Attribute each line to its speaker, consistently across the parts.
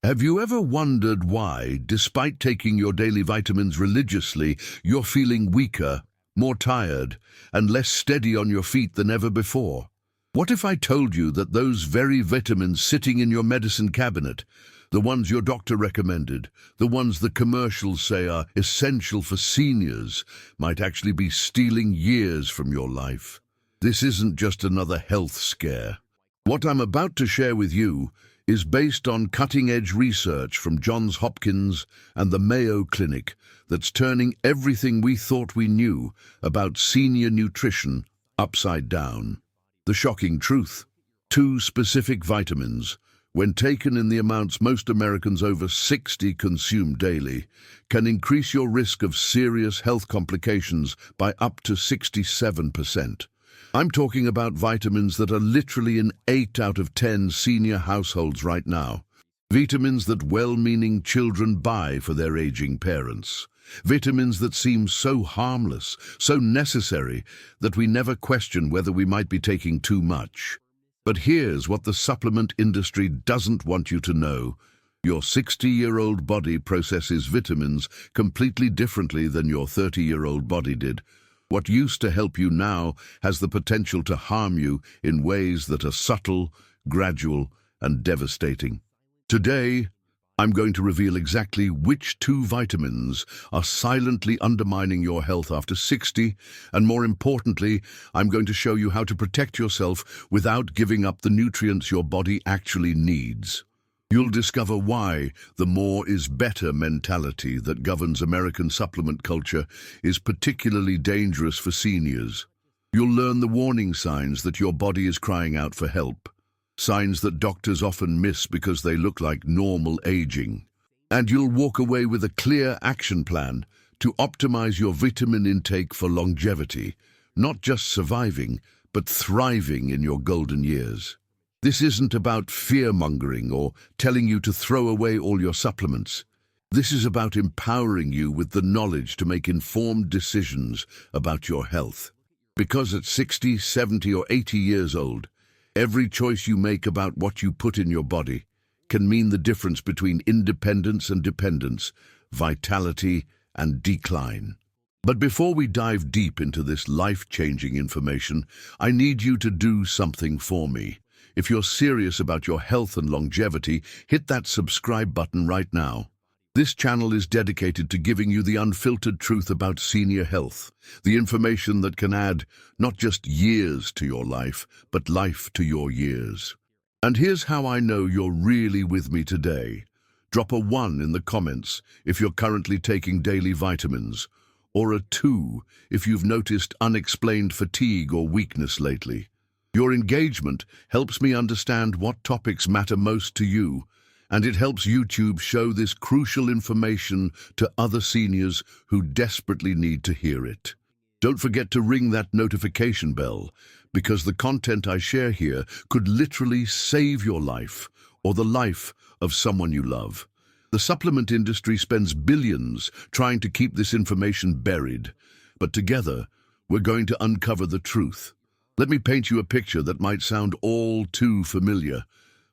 Speaker 1: Have you ever wondered why, despite taking your daily vitamins religiously, you're feeling weaker, more tired, and less steady on your feet than ever before? What if I told you that those very vitamins sitting in your medicine cabinet, the ones your doctor recommended, the ones the commercials say are essential for seniors, might actually be stealing years from your life? This isn't just another health scare. What I'm about to share with you is based on cutting-edge research from Johns Hopkins and the Mayo Clinic that's turning everything we thought we knew about senior nutrition upside down. The shocking truth: 2 specific vitamins, when taken in the amounts most Americans over 60 consume daily, can increase your risk of serious health complications by up to 67%. I'm talking about vitamins that are literally in 8 out of 10 senior households right now. Vitamins that well-meaning children buy for their aging parents. Vitamins that seem so harmless, so necessary, that we never question whether we might be taking too much. But here's what the supplement industry doesn't want you to know. Your 60-year-old body processes vitamins completely differently than your 30-year-old body did. What used to help you now has the potential to harm you in ways that are subtle, gradual, and devastating. Today, I'm going to reveal exactly which 2 vitamins are silently undermining your health after 60, and more importantly, I'm going to show you how to protect yourself without giving up the nutrients your body actually needs. You'll discover why the more is better mentality that governs American supplement culture is particularly dangerous for seniors. You'll learn the warning signs that your body is crying out for help, signs that doctors often miss because they look like normal aging. And you'll walk away with a clear action plan to optimize your vitamin intake for longevity, not just surviving, but thriving in your golden years. This isn't about fear-mongering or telling you to throw away all your supplements. This is about empowering you with the knowledge to make informed decisions about your health. Because at 60, 70, or 80 years old, every choice you make about what you put in your body can mean the difference between independence and dependence, vitality and decline. But before we dive deep into this life-changing information, I need you to do something for me. If you're serious about your health and longevity, hit that subscribe button right now. This channel is dedicated to giving you the unfiltered truth about senior health, the information that can add not just years to your life, but life to your years. And here's how I know you're really with me today. Drop a 1 in the comments if you're currently taking daily vitamins, or a 2 if you've noticed unexplained fatigue or weakness lately. Your engagement helps me understand what topics matter most to you, and it helps YouTube show this crucial information to other seniors who desperately need to hear it. Don't forget to ring that notification bell, because the content I share here could literally save your life or the life of someone you love. The supplement industry spends billions trying to keep this information buried, but together we're going to uncover the truth. Let me paint you a picture that might sound all too familiar.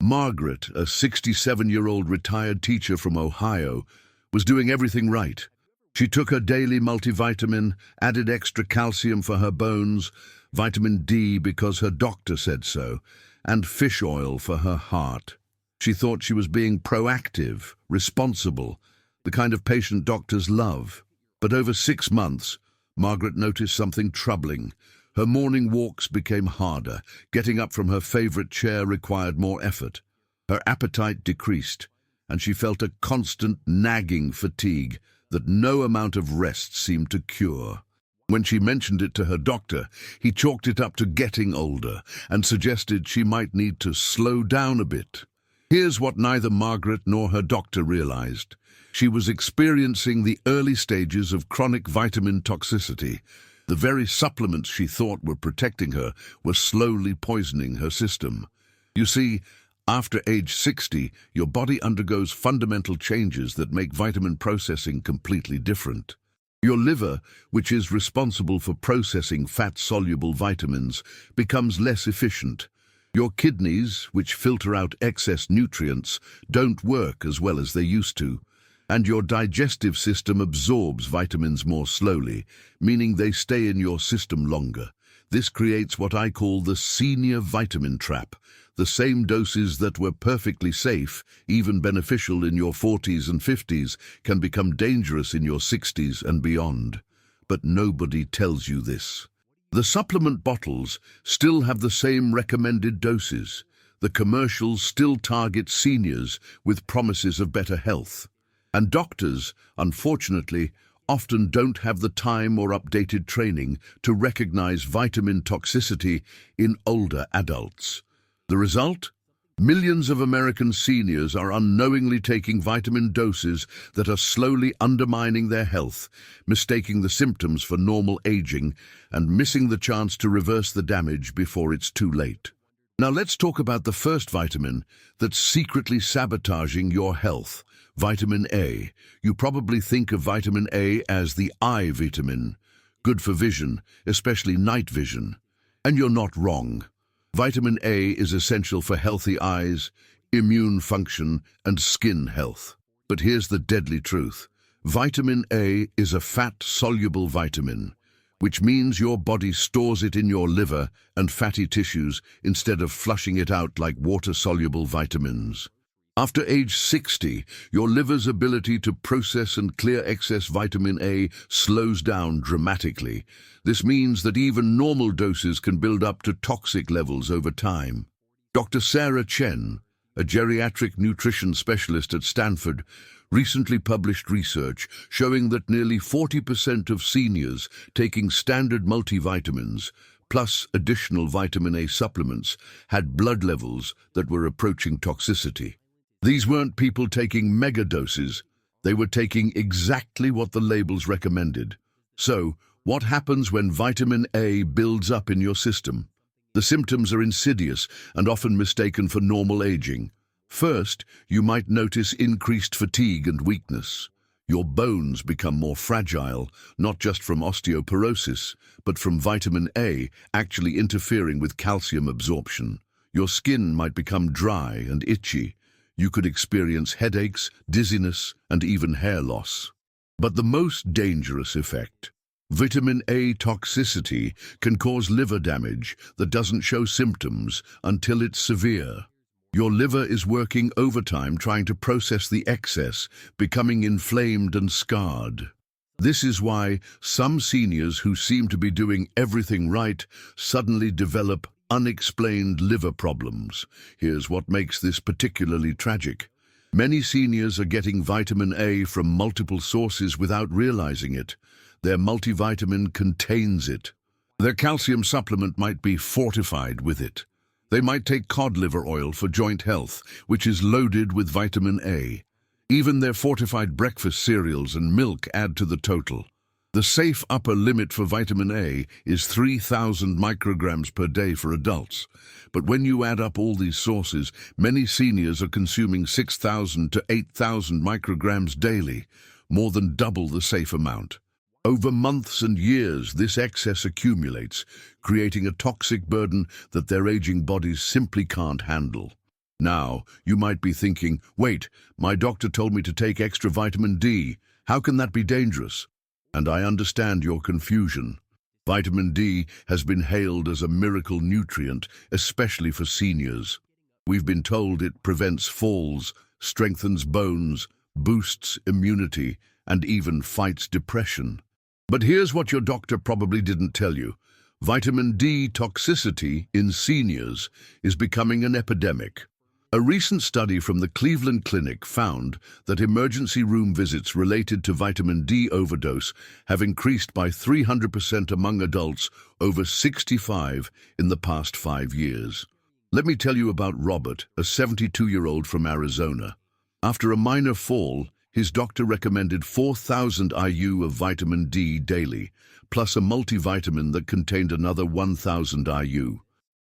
Speaker 1: Margaret, a 67-year-old retired teacher from Ohio, was doing everything right. She took her daily multivitamin, added extra calcium for her bones, vitamin D because her doctor said so, and fish oil for her heart. She thought she was being proactive, responsible, the kind of patient doctors love. But over 6 months, Margaret noticed something troubling. Her morning walks became harder. Getting up from her favorite chair required more effort. Her appetite decreased, and she felt a constant nagging fatigue that no amount of rest seemed to cure. When she mentioned it to her doctor, he chalked it up to getting older and suggested she might need to slow down a bit. Here's what neither Margaret nor her doctor realized. She was experiencing the early stages of chronic vitamin toxicity. The very supplements she thought were protecting her were slowly poisoning her system. You see, after age 60, your body undergoes fundamental changes that make vitamin processing completely different. Your liver, which is responsible for processing fat-soluble vitamins, becomes less efficient. Your kidneys, which filter out excess nutrients, don't work as well as they used to, and your digestive system absorbs vitamins more slowly, meaning they stay in your system longer. This creates what I call the senior vitamin trap. The same doses that were perfectly safe, even beneficial in your 40s and 50s, can become dangerous in your 60s and beyond. But nobody tells you this. The supplement bottles still have the same recommended doses. The commercials still target seniors with promises of better health. And doctors, unfortunately, often don't have the time or updated training to recognize vitamin toxicity in older adults. The result? Millions of American seniors are unknowingly taking vitamin doses that are slowly undermining their health, mistaking the symptoms for normal aging, and missing the chance to reverse the damage before it's too late. Now let's talk about the first vitamin that's secretly sabotaging your health: vitamin A. You probably think of vitamin A as the eye vitamin, good for vision, especially night vision. And you're not wrong. Vitamin A is essential for healthy eyes, immune function, and skin health. But here's the deadly truth. Vitamin A is a fat-soluble vitamin, which means your body stores it in your liver and fatty tissues instead of flushing it out like water-soluble vitamins. After age 60, your liver's ability to process and clear excess vitamin A slows down dramatically. This means that even normal doses can build up to toxic levels over time. Dr. Sarah Chen, a geriatric nutrition specialist at Stanford, recently published research showing that nearly 40% of seniors taking standard multivitamins, plus additional vitamin A supplements, had blood levels that were approaching toxicity. These weren't people taking mega doses. They were taking exactly what the labels recommended. So, what happens when vitamin A builds up in your system? The symptoms are insidious and often mistaken for normal aging. First, you might notice increased fatigue and weakness. Your bones become more fragile, not just from osteoporosis, but from vitamin A actually interfering with calcium absorption. Your skin might become dry and itchy. You could experience headaches, dizziness, and even hair loss. But the most dangerous effect, vitamin A toxicity, can cause liver damage that doesn't show symptoms until it's severe. Your liver is working overtime trying to process the excess, becoming inflamed and scarred. This is why some seniors who seem to be doing everything right suddenly develop unexplained liver problems. Here's what makes this particularly tragic. Many seniors are getting vitamin A from multiple sources without realizing it. Their multivitamin contains it. Their calcium supplement might be fortified with it. They might take cod liver oil for joint health, which is loaded with vitamin A. Even their fortified breakfast cereals and milk add to the total. The safe upper limit for vitamin A is 3,000 micrograms per day for adults. But when you add up all these sources, many seniors are consuming 6,000 to 8,000 micrograms daily, more than double the safe amount. Over months and years, this excess accumulates, creating a toxic burden that their aging bodies simply can't handle. Now, you might be thinking, wait, my doctor told me to take extra vitamin D. How can that be dangerous? And I understand your confusion. Vitamin D has been hailed as a miracle nutrient, especially for seniors. We've been told it prevents falls, strengthens bones, boosts immunity, and even fights depression. But here's what your doctor probably didn't tell you. Vitamin D toxicity in seniors is becoming an epidemic. A recent study from the Cleveland Clinic found that emergency room visits related to vitamin D overdose have increased by 300% among adults over 65 in the past 5 years. Let me tell you about Robert, a 72-year-old from Arizona. After a minor fall, his doctor recommended 4,000 IU of vitamin D daily, plus a multivitamin that contained another 1,000 IU.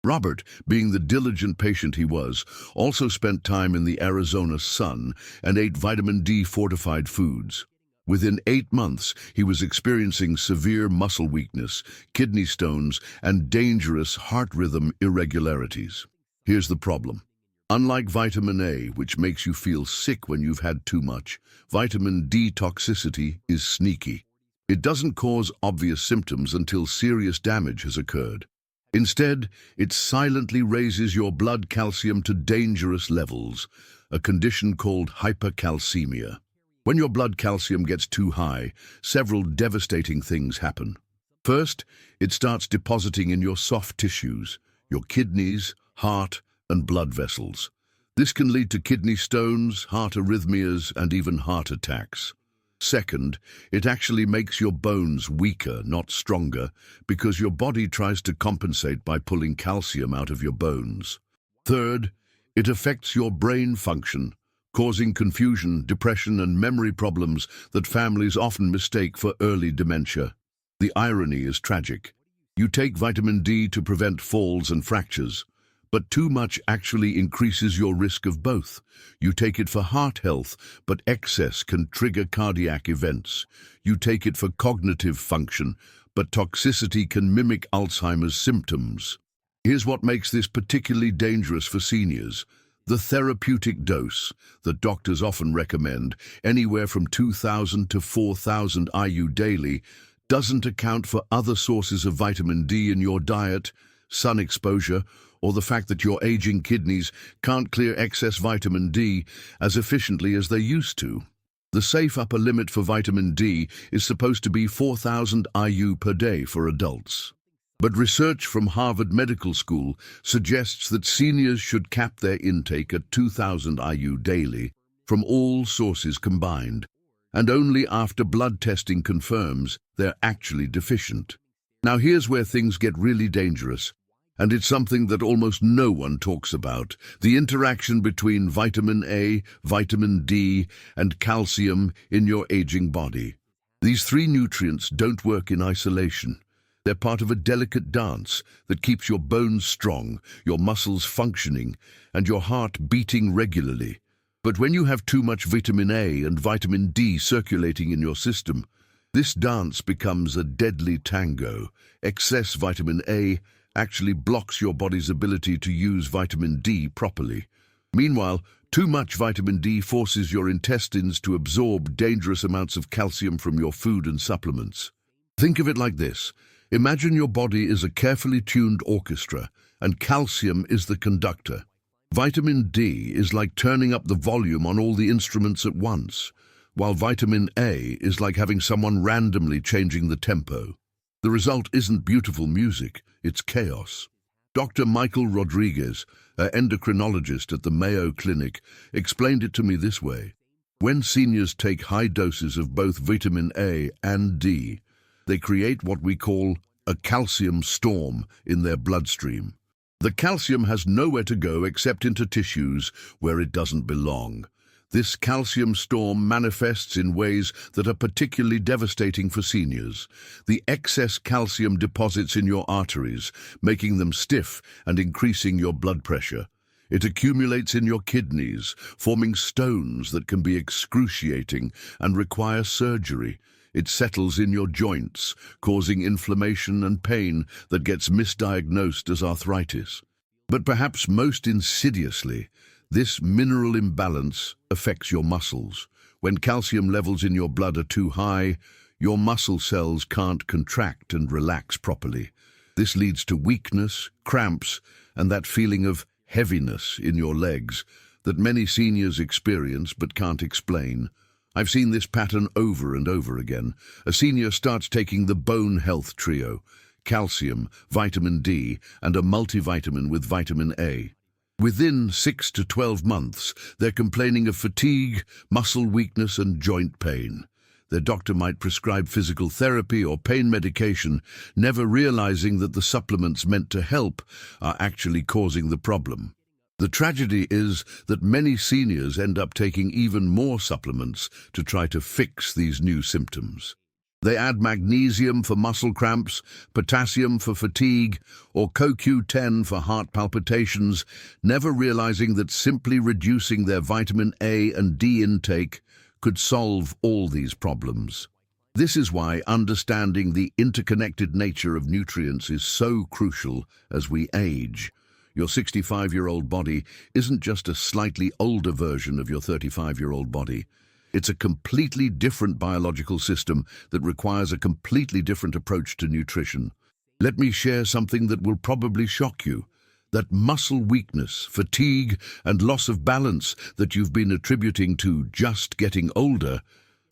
Speaker 1: Robert, being the diligent patient he was, also spent time in the Arizona sun and ate vitamin D-fortified foods. Within 8 months, he was experiencing severe muscle weakness, kidney stones, and dangerous heart rhythm irregularities. Here's the problem. Unlike vitamin A, which makes you feel sick when you've had too much, vitamin D toxicity is sneaky. It doesn't cause obvious symptoms until serious damage has occurred. Instead, it silently raises your blood calcium to dangerous levels, a condition called hypercalcemia. When your blood calcium gets too high, several devastating things happen. First, it starts depositing in your soft tissues, your kidneys, heart, and blood vessels. This can lead to kidney stones, heart arrhythmias, and even heart attacks. Second, it actually makes your bones weaker, not stronger, because your body tries to compensate by pulling calcium out of your bones. Third, it affects your brain function, causing confusion, depression, and memory problems that families often mistake for early dementia. The irony is tragic. You take vitamin D to prevent falls and fractures, but too much actually increases your risk of both. You take it for heart health, but excess can trigger cardiac events. You take it for cognitive function, but toxicity can mimic Alzheimer's symptoms. Here's what makes this particularly dangerous for seniors. The therapeutic dose that doctors often recommend, anywhere from 2,000 to 4,000 IU daily, doesn't account for other sources of vitamin D in your diet, sun exposure, or the fact that your aging kidneys can't clear excess vitamin D as efficiently as they used to. The safe upper limit for vitamin D is supposed to be 4,000 IU per day for adults. But research from Harvard Medical School suggests that seniors should cap their intake at 2,000 IU daily from all sources combined, and only after blood testing confirms they're actually deficient. Now here's where things get really dangerous. And it's something that almost no one talks about: the interaction between vitamin A, vitamin D, and calcium in your aging body. These three nutrients don't work in isolation. They're part of a delicate dance that keeps your bones strong, your muscles functioning, and your heart beating regularly. But when you have too much vitamin A and vitamin D circulating in your system, this dance becomes a deadly tango. Excess vitamin A actually blocks your body's ability to use vitamin D properly. Meanwhile, too much vitamin D forces your intestines to absorb dangerous amounts of calcium from your food and supplements. Think of it like this. Imagine your body is a carefully tuned orchestra, and calcium is the conductor. Vitamin D is like turning up the volume on all the instruments at once, while vitamin A is like having someone randomly changing the tempo. The result isn't beautiful music, it's chaos. Dr. Michael Rodriguez, an endocrinologist at the Mayo Clinic, explained it to me this way. When seniors take high doses of both vitamin A and D, they create what we call a calcium storm in their bloodstream. The calcium has nowhere to go except into tissues where it doesn't belong. This calcium storm manifests in ways that are particularly devastating for seniors. The excess calcium deposits in your arteries, making them stiff and increasing your blood pressure. It accumulates in your kidneys, forming stones that can be excruciating and require surgery. It settles in your joints, causing inflammation and pain that gets misdiagnosed as arthritis. But perhaps most insidiously, this mineral imbalance affects your muscles. When calcium levels in your blood are too high, your muscle cells can't contract and relax properly. This leads to weakness, cramps, and that feeling of heaviness in your legs that many seniors experience but can't explain. I've seen this pattern over and over again. A senior starts taking the bone health trio: calcium, vitamin D, and a multivitamin with vitamin A. Within 6 to 12 months, they're complaining of fatigue, muscle weakness, and joint pain. Their doctor might prescribe physical therapy or pain medication, never realizing that the supplements meant to help are actually causing the problem. The tragedy is that many seniors end up taking even more supplements to try to fix these new symptoms. They add magnesium for muscle cramps, potassium for fatigue, or CoQ10 for heart palpitations, never realizing that simply reducing their vitamin A and D intake could solve all these problems. This is why understanding the interconnected nature of nutrients is so crucial as we age. Your 65-year-old body isn't just a slightly older version of your 35-year-old body. It's a completely different biological system that requires a completely different approach to nutrition. Let me share something that will probably shock you. That muscle weakness, fatigue, and loss of balance that you've been attributing to just getting older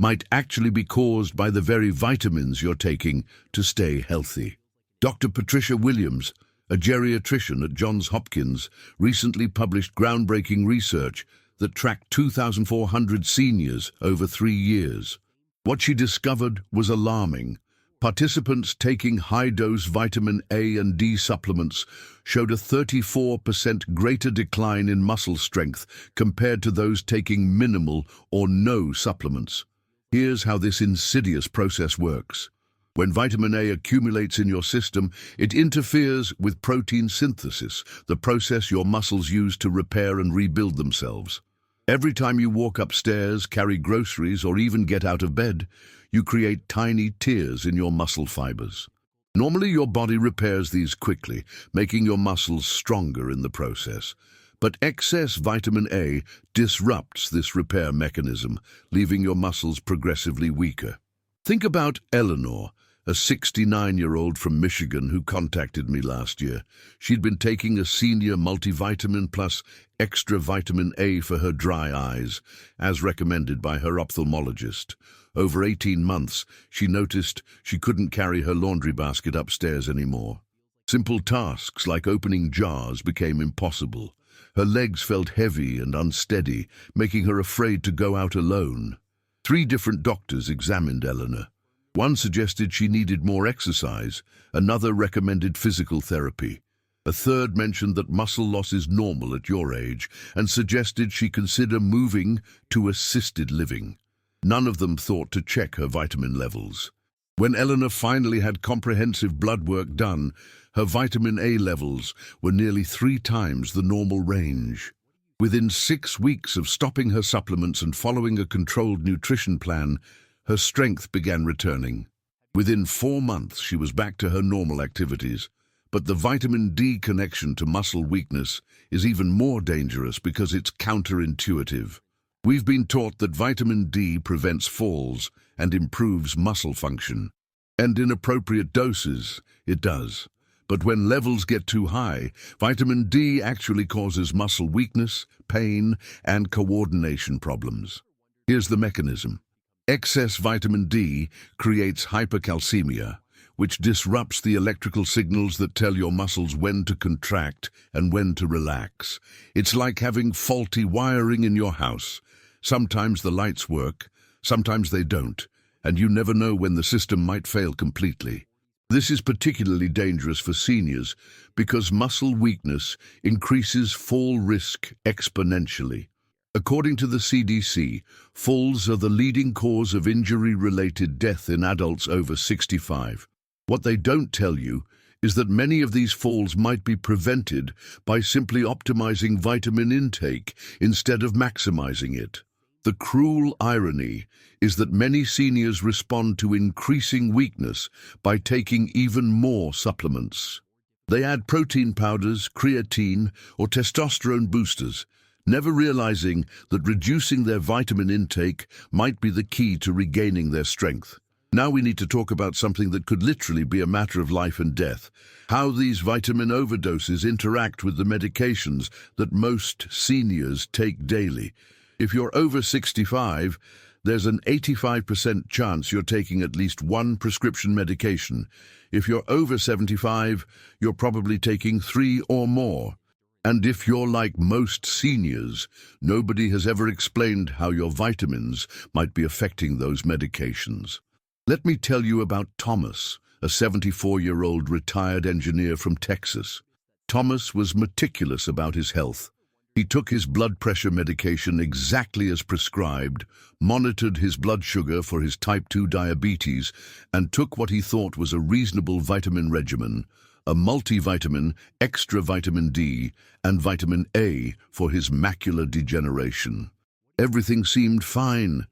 Speaker 1: might actually be caused by the very vitamins you're taking to stay healthy. Dr. Patricia Williams, a geriatrician at Johns Hopkins, recently published groundbreaking research that tracked 2,400 seniors over 3 years. What she discovered was alarming. Participants taking high-dose vitamin A and D supplements showed a 34% greater decline in muscle strength compared to those taking minimal or no supplements. Here's how this insidious process works. When vitamin A accumulates in your system, it interferes with protein synthesis, the process your muscles use to repair and rebuild themselves. Every time you walk upstairs, carry groceries, or even get out of bed, you create tiny tears in your muscle fibers. Normally, your body repairs these quickly, making your muscles stronger in the process. But excess vitamin A disrupts this repair mechanism, leaving your muscles progressively weaker. Think about Eleanor, a 69-year-old from Michigan who contacted me last year. She'd been taking a senior multivitamin plus extra vitamin A for her dry eyes, as recommended by her ophthalmologist. Over 18 months, she noticed she couldn't carry her laundry basket upstairs anymore. Simple tasks like opening jars became impossible. Her legs felt heavy and unsteady, making her afraid to go out alone. 3 different doctors examined Eleanor. One suggested she needed more exercise, another recommended physical therapy. A third mentioned that muscle loss is normal at your age and suggested she consider moving to assisted living. None of them thought to check her vitamin levels. When Eleanor finally had comprehensive blood work done, her vitamin A levels were nearly 3 times the normal range. Within 6 weeks of stopping her supplements and following a controlled nutrition plan, her strength began returning. Within 4 months, she was back to her normal activities. But the vitamin D connection to muscle weakness is even more dangerous because it's counterintuitive. We've been taught that vitamin D prevents falls and improves muscle function. And in appropriate doses, it does. But when levels get too high, vitamin D actually causes muscle weakness, pain, and coordination problems. Here's the mechanism. Excess vitamin D creates hypercalcemia, which disrupts the electrical signals that tell your muscles when to contract and when to relax. It's like having faulty wiring in your house. Sometimes the lights work, sometimes they don't, and you never know when the system might fail completely. This is particularly dangerous for seniors because muscle weakness increases fall risk exponentially. According to the CDC, falls are the leading cause of injury-related death in adults over 65. What they don't tell you is that many of these falls might be prevented by simply optimizing vitamin intake instead of maximizing it. The cruel irony is that many seniors respond to increasing weakness by taking even more supplements. They add protein powders, creatine, or testosterone boosters, never realizing that reducing their vitamin intake might be the key to regaining their strength. Now we need to talk about something that could literally be a matter of life and death: how these vitamin overdoses interact with the medications that most seniors take daily. If you're over 65, there's an 85% chance you're taking at least 1 prescription medication. If you're over 75, you're probably taking 3 or more. And if you're like most seniors, nobody has ever explained how your vitamins might be affecting those medications. Let me tell you about Thomas, a 74-year-old retired engineer from Texas. Thomas was meticulous about his health. He took his blood pressure medication exactly as prescribed, monitored his blood sugar for his type 2 diabetes, and took what he thought was a reasonable vitamin regimen: a multivitamin, extra vitamin D, and vitamin A for his macular degeneration. Everything seemed fine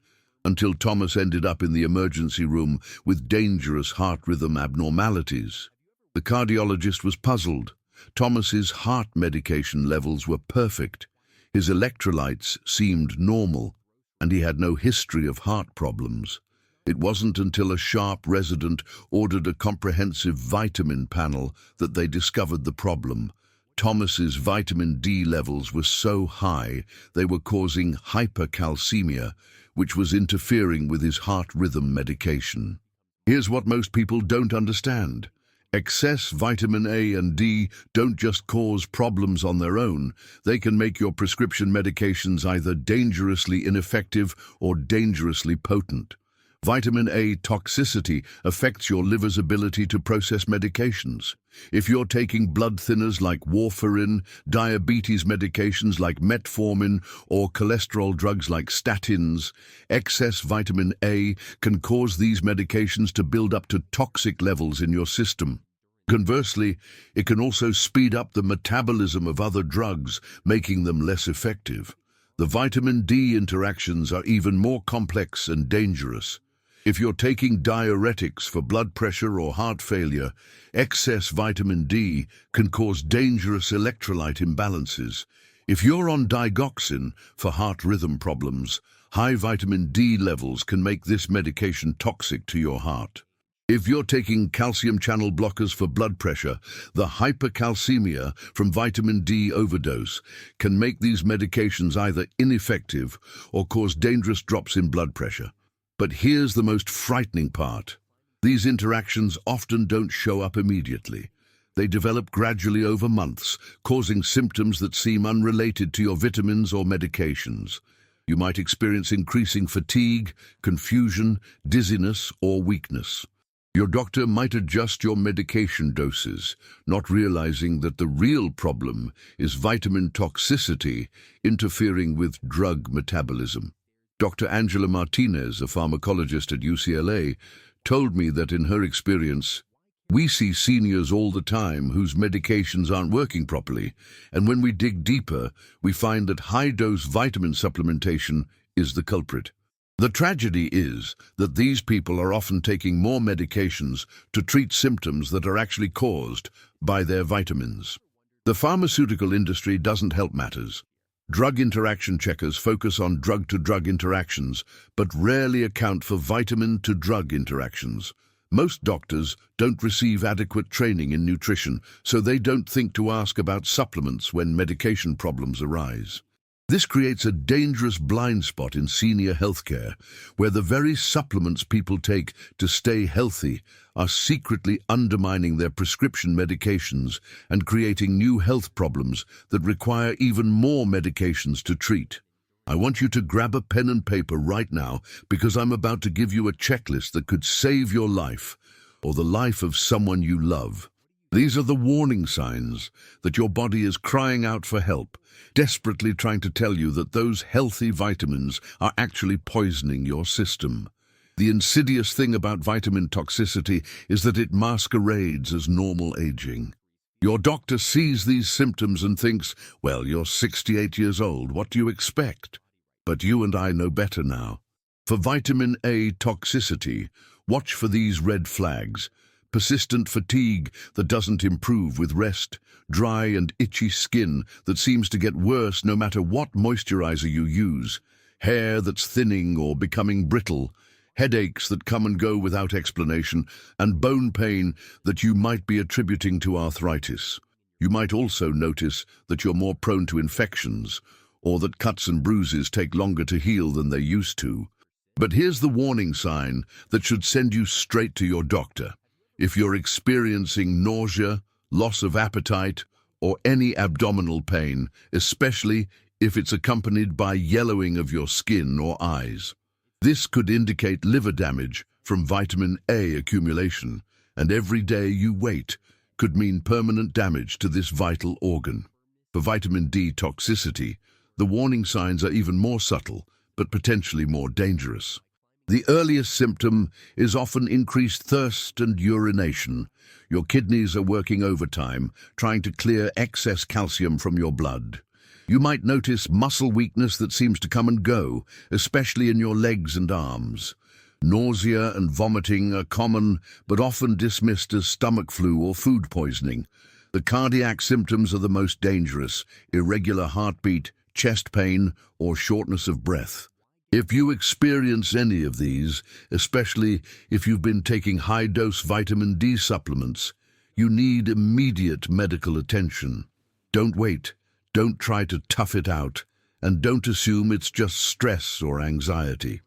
Speaker 1: until Thomas ended up in the emergency room with dangerous heart rhythm abnormalities. The cardiologist was puzzled. Thomas's heart medication levels were perfect. His electrolytes seemed normal, and he had no history of heart problems. It wasn't until a sharp resident ordered a comprehensive vitamin panel that they discovered the problem. Thomas's vitamin D levels were so high they were causing hypercalcemia, which was interfering with his heart rhythm medication. Here's what most people don't understand. Excess vitamin A and D don't just cause problems on their own. They can make your prescription medications either dangerously ineffective or dangerously potent. Vitamin A toxicity affects your liver's ability to process medications. If you're taking blood thinners like warfarin, diabetes medications like metformin, or cholesterol drugs like statins, excess vitamin A can cause these medications to build up to toxic levels in your system. Conversely, it can also speed up the metabolism of other drugs, making them less effective. The vitamin D interactions are even more complex and dangerous. If you're taking diuretics for blood pressure or heart failure, excess vitamin D can cause dangerous electrolyte imbalances. If you're on digoxin for heart rhythm problems, high vitamin D levels can make this medication toxic to your heart. If you're taking calcium channel blockers for blood pressure, the hypercalcemia from vitamin D overdose can make these medications either ineffective or cause dangerous drops in blood pressure. But here's the most frightening part. These interactions often don't show up immediately. They develop gradually over months, causing symptoms that seem unrelated to your vitamins or medications. You might experience increasing fatigue, confusion, dizziness, or weakness. Your doctor might adjust your medication doses, not realizing that the real problem is vitamin toxicity interfering with drug metabolism. Dr. Angela Martinez, a pharmacologist at UCLA, told me that in her experience, we see seniors all the time whose medications aren't working properly, and when we dig deeper, we find that high-dose vitamin supplementation is the culprit. The tragedy is that these people are often taking more medications to treat symptoms that are actually caused by their vitamins. The pharmaceutical industry doesn't help matters. Drug interaction checkers focus on drug-to-drug interactions, but rarely account for vitamin-to-drug interactions. Most doctors don't receive adequate training in nutrition, so they don't think to ask about supplements when medication problems arise. This creates a dangerous blind spot in senior healthcare, where the very supplements people take to stay healthy are secretly undermining their prescription medications and creating new health problems that require even more medications to treat. I want you to grab a pen and paper right now because I'm about to give you a checklist that could save your life or the life of someone you love. These are the warning signs that your body is crying out for help, desperately trying to tell you that those healthy vitamins are actually poisoning your system. The insidious thing about vitamin toxicity is that it masquerades as normal aging. Your doctor sees these symptoms and thinks, well, you're 68 years old, what do you expect? But you and I know better now. For vitamin A toxicity, watch for these red flags. Persistent fatigue that doesn't improve with rest, dry and itchy skin that seems to get worse no matter what moisturizer you use, hair that's thinning or becoming brittle, headaches that come and go without explanation, and bone pain that you might be attributing to arthritis. You might also notice that you're more prone to infections, or that cuts and bruises take longer to heal than they used to. But here's the warning sign that should send you straight to your doctor. If you're experiencing nausea, loss of appetite, or any abdominal pain, especially if it's accompanied by yellowing of your skin or eyes. This could indicate liver damage from vitamin A accumulation, and every day you wait could mean permanent damage to this vital organ. For vitamin D toxicity, the warning signs are even more subtle, but potentially more dangerous. The earliest symptom is often increased thirst and urination. Your kidneys are working overtime, trying to clear excess calcium from your blood. You might notice muscle weakness that seems to come and go, especially in your legs and arms. Nausea and vomiting are common, but often dismissed as stomach flu or food poisoning. The cardiac symptoms are the most dangerous: irregular heartbeat, chest pain, or shortness of breath. If you experience any of these, especially if you've been taking high-dose vitamin D supplements, you need immediate medical attention. Don't wait, don't try to tough it out, and don't assume it's just stress or anxiety.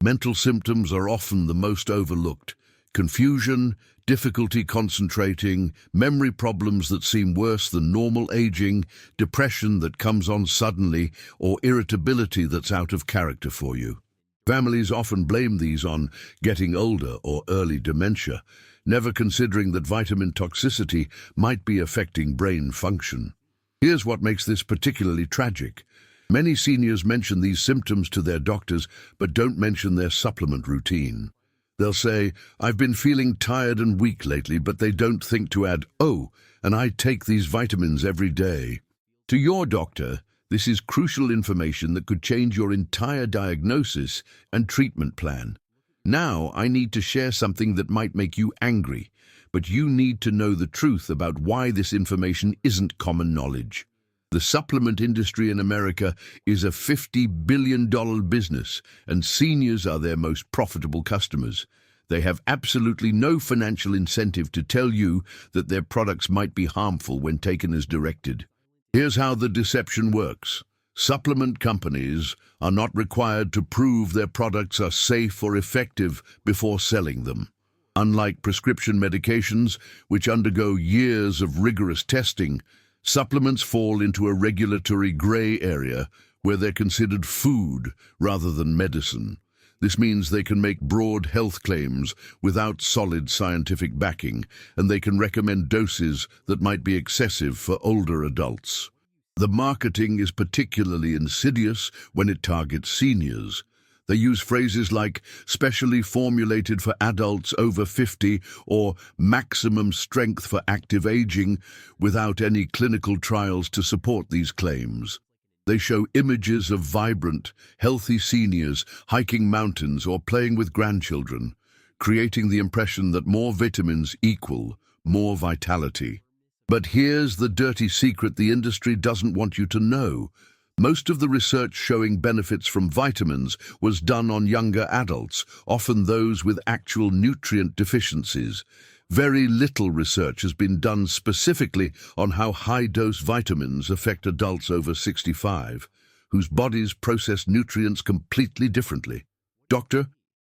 Speaker 1: Mental symptoms are often the most overlooked: confusion, difficulty concentrating, memory problems that seem worse than normal aging, depression that comes on suddenly, or irritability that's out of character for you. Families often blame these on getting older or early dementia, never considering that vitamin toxicity might be affecting brain function. Here's what makes this particularly tragic. Many seniors mention these symptoms to their doctors, but don't mention their supplement routine. They'll say, "I've been feeling tired and weak lately," but they don't think to add, "Oh, and I take these vitamins every day." To your doctor, this is crucial information that could change your entire diagnosis and treatment plan. Now, I need to share something that might make you angry, but you need to know the truth about why this information isn't common knowledge. The supplement industry in America is a $50 billion business, and seniors are their most profitable customers. They have absolutely no financial incentive to tell you that their products might be harmful when taken as directed. Here's how the deception works. Supplement companies are not required to prove their products are safe or effective before selling them. Unlike prescription medications, which undergo years of rigorous testing, supplements fall into a regulatory gray area where they're considered food rather than medicine. This means they can make broad health claims without solid scientific backing, and they can recommend doses that might be excessive for older adults. The marketing is particularly insidious when it targets seniors. They use phrases like "specially formulated for adults over 50" or "maximum strength for active aging" without any clinical trials to support these claims. They show images of vibrant, healthy seniors hiking mountains or playing with grandchildren, creating the impression that more vitamins equal more vitality. But here's the dirty secret the industry doesn't want you to know. Most of the research showing benefits from vitamins was done on younger adults, often those with actual nutrient deficiencies. Very little research has been done specifically on how high-dose vitamins affect adults over 65, whose bodies process nutrients completely differently. Dr.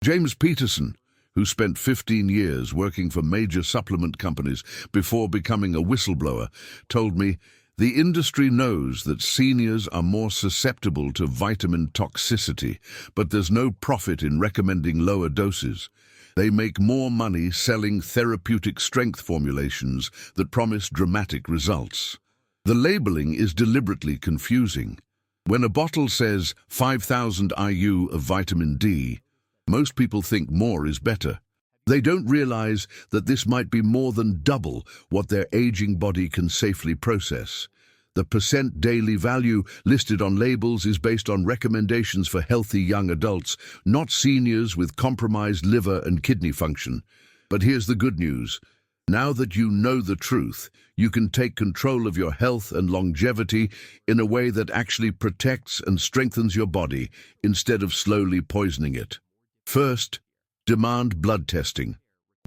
Speaker 1: James Peterson, who spent 15 years working for major supplement companies before becoming a whistleblower, told me, "The industry knows that seniors are more susceptible to vitamin toxicity, but there's no profit in recommending lower doses. They make more money selling therapeutic strength formulations that promise dramatic results." The labeling is deliberately confusing. When a bottle says 5,000 IU of vitamin D, most people think more is better. They don't realize that this might be more than double what their aging body can safely process. The percent daily value listed on labels is based on recommendations for healthy young adults, not seniors with compromised liver and kidney function. But here's the good news. Now that you know the truth, you can take control of your health and longevity in a way that actually protects and strengthens your body instead of slowly poisoning it. First, demand blood testing.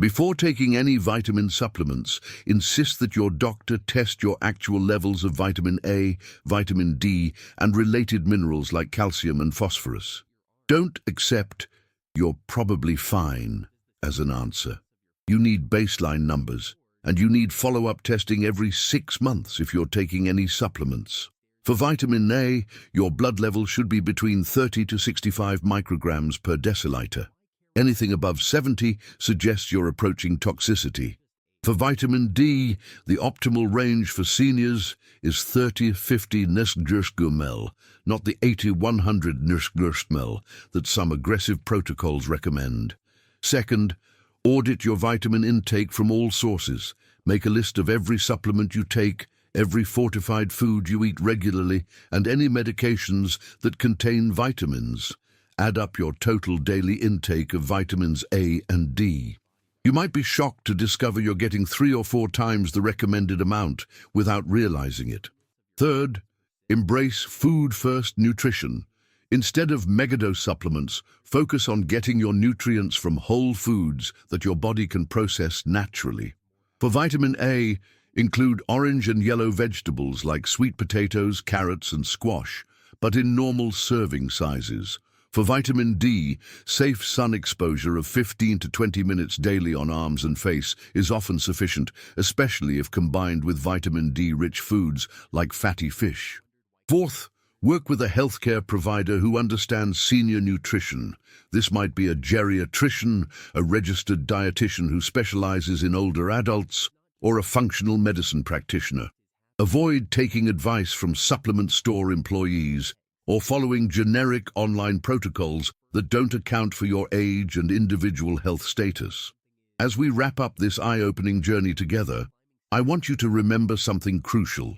Speaker 1: Before taking any vitamin supplements, insist that your doctor test your actual levels of vitamin A, vitamin D, and related minerals like calcium and phosphorus. Don't accept "you're probably fine" as an answer. You need baseline numbers, and you need follow-up testing every 6 months if you're taking any supplements. For vitamin A, your blood level should be between 30 to 65 micrograms per deciliter. Anything above 70 suggests you're approaching toxicity. For vitamin D, the optimal range for seniors is 30-50 mg/ml, not the 80-100 mg/ml that some aggressive protocols recommend. Second, audit your vitamin intake from all sources. Make a list of every supplement you take, every fortified food you eat regularly, and any medications that contain vitamins. Add up your total daily intake of vitamins A and D. You might be shocked to discover you're getting 3 or 4 times the recommended amount without realizing it. Third, embrace food-first nutrition. Instead of megadose supplements, focus on getting your nutrients from whole foods that your body can process naturally. For vitamin A, include orange and yellow vegetables like sweet potatoes, carrots, and squash, but in normal serving sizes. For vitamin D, safe sun exposure of 15 to 20 minutes daily on arms and face is often sufficient, especially if combined with vitamin D-rich foods like fatty fish. Fourth, work with a healthcare provider who understands senior nutrition. This might be a geriatrician, a registered dietitian who specializes in older adults, or a functional medicine practitioner. Avoid taking advice from supplement store employees or following generic online protocols that don't account for your age and individual health status. As we wrap up this eye-opening journey together, I want you to remember something crucial.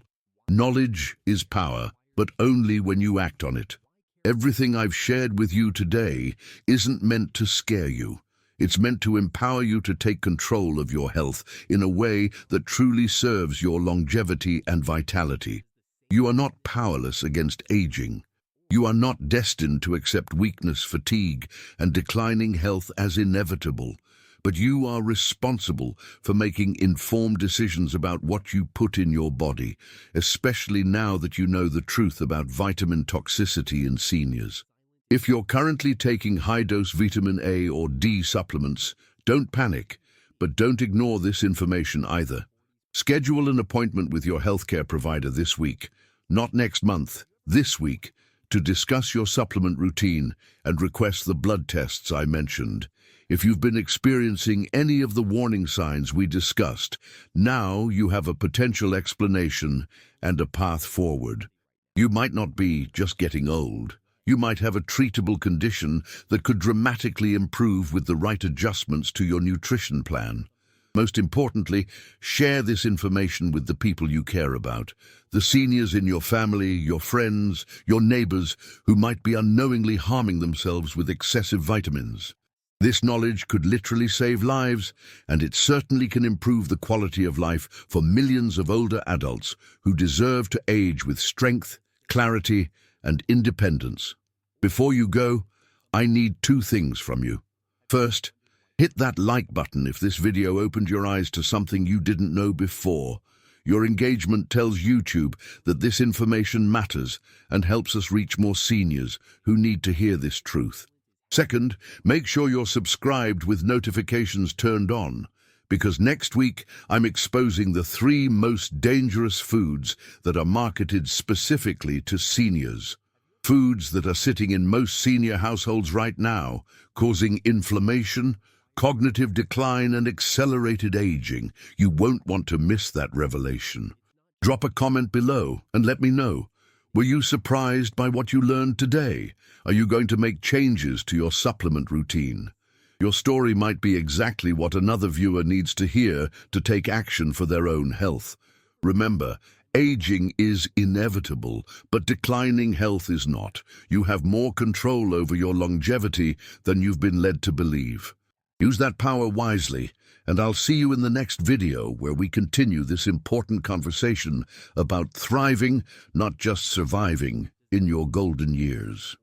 Speaker 1: Knowledge is power, but only when you act on it. Everything I've shared with you today isn't meant to scare you. It's meant to empower you to take control of your health in a way that truly serves your longevity and vitality. You are not powerless against aging. You are not destined to accept weakness, fatigue, and declining health as inevitable, but you are responsible for making informed decisions about what you put in your body, especially now that you know the truth about vitamin toxicity in seniors. If you're currently taking high-dose vitamin A or D supplements, don't panic, but don't ignore this information either. Schedule an appointment with your healthcare provider this week, not next month, this week, to discuss your supplement routine and request the blood tests I mentioned. If you've been experiencing any of the warning signs we discussed, now you have a potential explanation and a path forward. You might not be just getting old. You might have a treatable condition that could dramatically improve with the right adjustments to your nutrition plan. Most importantly, share this information with the people you care about, the seniors in your family, your friends, your neighbors who might be unknowingly harming themselves with excessive vitamins. This knowledge could literally save lives, and it certainly can improve the quality of life for millions of older adults who deserve to age with strength, clarity, and independence. Before you go, I need 2 things from you. First, hit that like button if this video opened your eyes to something you didn't know before. Your engagement tells YouTube that this information matters and helps us reach more seniors who need to hear this truth. Second, make sure you're subscribed with notifications turned on, because next week I'm exposing the 3 most dangerous foods that are marketed specifically to seniors. Foods that are sitting in most senior households right now, causing inflammation, cognitive decline, and accelerated aging. You won't want to miss that revelation. Drop a comment below and let me know. Were you surprised by what you learned today? Are you going to make changes to your supplement routine? Your story might be exactly what another viewer needs to hear to take action for their own health. Remember, aging is inevitable, but declining health is not. You have more control over your longevity than you've been led to believe. Use that power wisely, and I'll see you in the next video where we continue this important conversation about thriving, not just surviving, in your golden years.